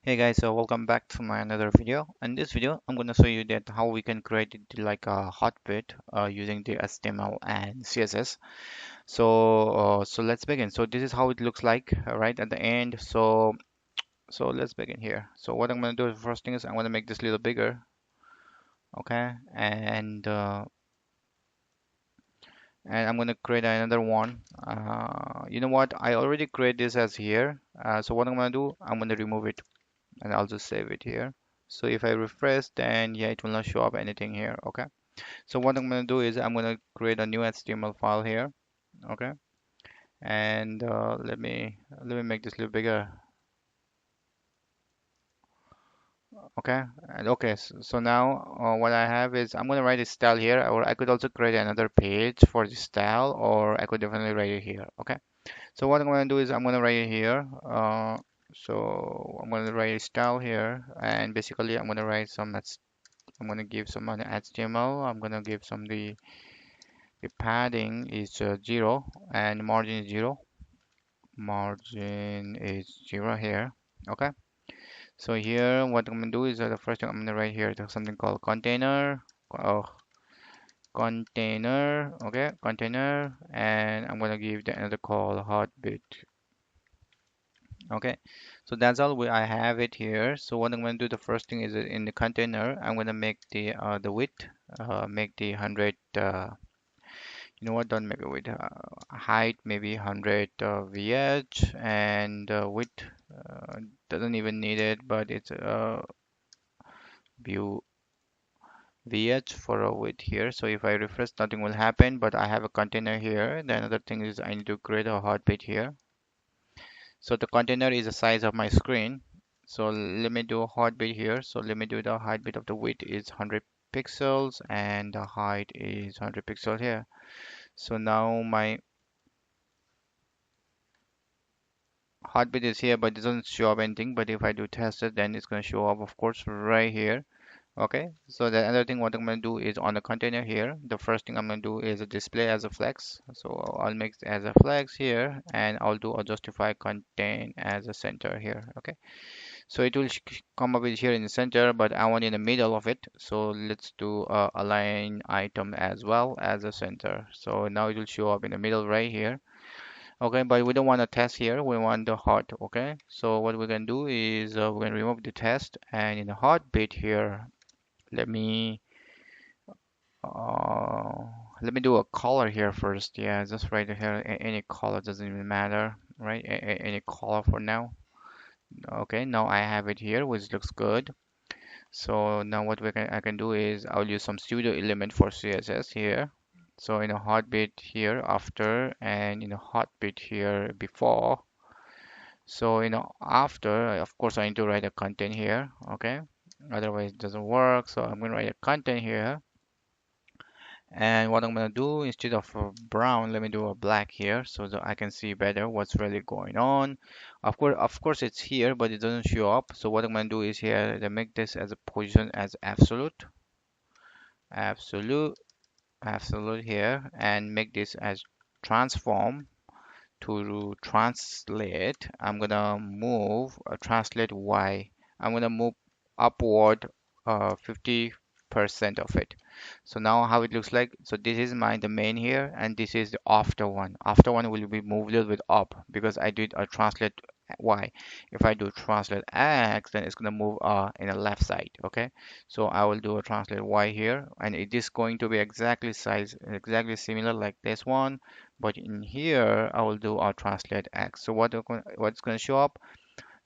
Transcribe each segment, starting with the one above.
Hey guys, so welcome back to my another video. In this video, I'm gonna show you that how we can create it like a hotbit using the HTML and CSS. So let's begin. So this is how it looks like right at the end. So let's begin here. So what I'm gonna do the first thing is I'm gonna make this a little bigger, okay? And I'm gonna create another one. You know what? I already create this as here. So what I'm gonna do, I'm gonna remove it and I'll just save it here. So if I refresh, then yeah, it will not show up anything here. Okay. So what I'm going to do is I'm going to create a new HTML file here. Okay. And let me make this a little bigger. Okay. And okay. So now what I have is I'm going to write a style here, or I could also create another page for the style, or I could definitely write it here. Okay. So what I'm going to do is I'm going to write it here. So I'm going to write a style here, and basically I'm going to write some I'm gonna give some an HTML. I'm gonna give some the padding is 0 and margin is 0. Margin is 0 here. Okay. So here what I'm gonna do is the first thing I'm gonna write here there's something called container. Oh, container. Okay, container, and I'm gonna give the another call hotbit. Okay, so that's all I have it here. So what I'm going to do the first thing is in the container I'm going to make the width make the 100 you know what, don't make it width, height maybe 100 VH, and width doesn't even need it, but it's view VH for a width here. So if I refresh, nothing will happen, but I have a container here. The another thing is I need to create a hotbit here. So the container is the size of my screen. So let me do a hotbit here. So let me do the height of the width is 100 pixels and the height is 100 pixels here. So now my hotbit is here, but it doesn't show up anything. But if I do test it, then it's going to show up, of course, right here. Okay, so the other thing what I'm going to do is on the container here, the first thing I'm going to do is a display as a flex. So I'll make it as a flex here, and I'll do a justify contain as a center here. Okay, so it will come up with here in the center, but I want in the middle of it. So let's do align item as well as a center. So now it will show up in the middle right here. Okay, but we don't want a test here. We want the hot. Okay, so what we're gonna do is we're gonna remove the test, and in the hot bit here, let me uh, let me do a color here first. Yeah, just right here. Any color doesn't even matter, right? Any color for now. Okay, now I have it here, which looks good. So now what I can do is I'll use some pseudo element for CSS here. So in a hot bit here after, and in a hot bit here before. So, after, of course, I need to write a content here, okay? Otherwise, it doesn't work. So I'm going to write a content here. And what I'm going to do, instead of brown, let me do a black here so that I can see better what's really going on. Of course, it's here, but it doesn't show up. So what I'm going to do is here to make this as a position as absolute, absolute, absolute here, and make this as transform. To translate, I'm gonna move translate Y. I'm gonna move upward 50% of it. So now how it looks like. So this is my the main here, and this is the after one. After one will be moved a little bit up because I did a translate Y. If I do translate X, then it's gonna move in the left side. Okay, so I will do a translate Y here, and it is going to be exactly size exactly similar like this one, but in here I will do a translate X. So what's going to show up?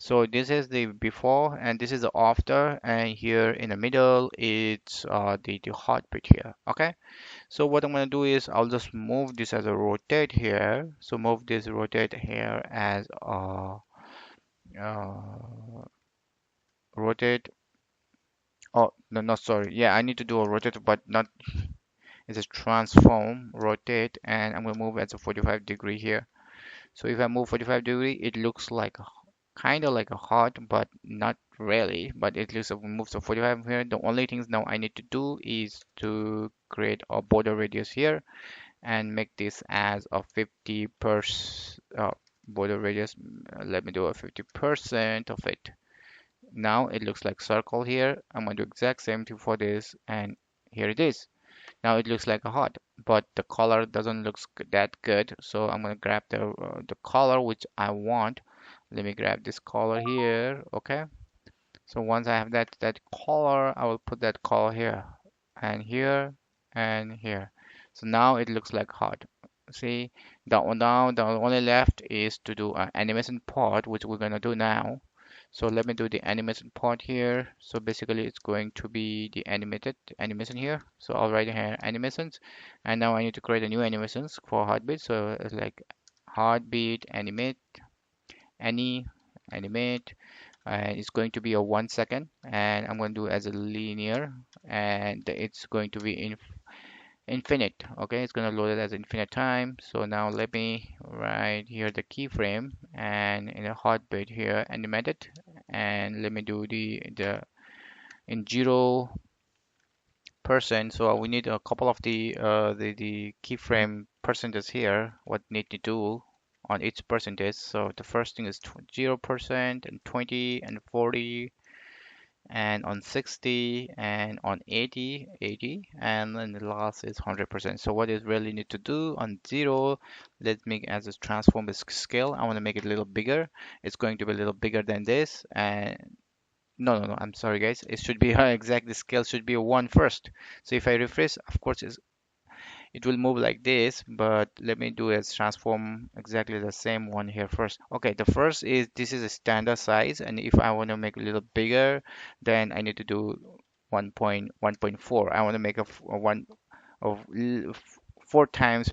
So this is the before and this is the after, and here in the middle it's the heartbeat here. Okay, so what I'm going to do is I'll just move this as a rotate here. So move this rotate here as uh, rotate. Oh no, not sorry. Yeah, I need to do a rotate, but not. It's a transform rotate, and I'm going to move as a 45-degree here. So if I move 45-degree, it looks like kind of like a heart, but not really. But it looks like it moves to 45 here. The only things now I need to do is to create a border radius here and make this as a 50% border radius. Let me do a 50% of it. Now it looks like circle here. I'm going to do exact same thing for this, and here it is. Now it looks like a heart, but the color doesn't look that good. So I'm going to grab the color which I want. Let me grab this color here. Okay. So once I have that color, I will put that color here and here and here. So now it looks like heart. See, now the only left is to do an animation part, which we're gonna do now. So let me do the animation part here. So basically it's going to be the animated animation here. So I'll write here animations, and now I need to create a new animations for heartbeat. So it's like heartbeat animate, any animate, and it's going to be a 1 second, and I'm going to do as a linear, and it's going to be infinite. Okay, it's going to load it as infinite time. So now let me write here the keyframe, and in a heartbeat here animate it, and let me do the in 0%. So we need a couple of the keyframe percentages here, what need to do on each percentage. So the first thing is 0% and 20 and 40, and on 60 and on 80, and then the last is 100%. So what is really need to do on 0, let's make as a transform this scale. I want to make it a little bigger. It's going to be a little bigger than this, and no, I'm sorry guys, it should be exactly, the scale should be a 1 first. So if I refresh, of course it will move like this, but let me do as transform exactly the same one here first. Okay, the first is this is a standard size, and if I want to make it a little bigger, then I need to do 1.1.4. I want to make a one of 4 times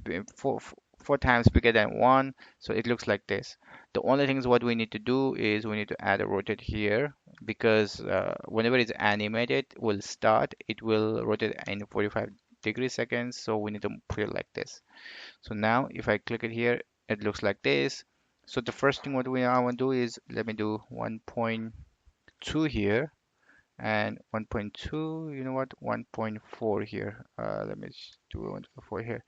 four times bigger than 1, so it looks like this. The only things what we need to do is we need to add a rotate here, because whenever it's animated will start, it will rotate in 45 degree seconds, so we need to put it like this. So now if I click it here, it looks like this. So the first thing what I want to do is let me do 1.2 here, and 1.2, you know what, 1.4 here. Let me just do 1.4 here.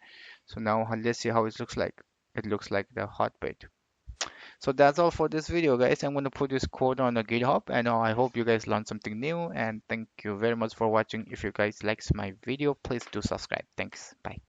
So now let's see how it looks like. It looks like the heartbeat. So that's all for this video, guys. I'm going to put this code on the GitHub, and I hope you guys learned something new, and thank you very much for watching. If you guys likes my video, please do subscribe. Thanks. Bye.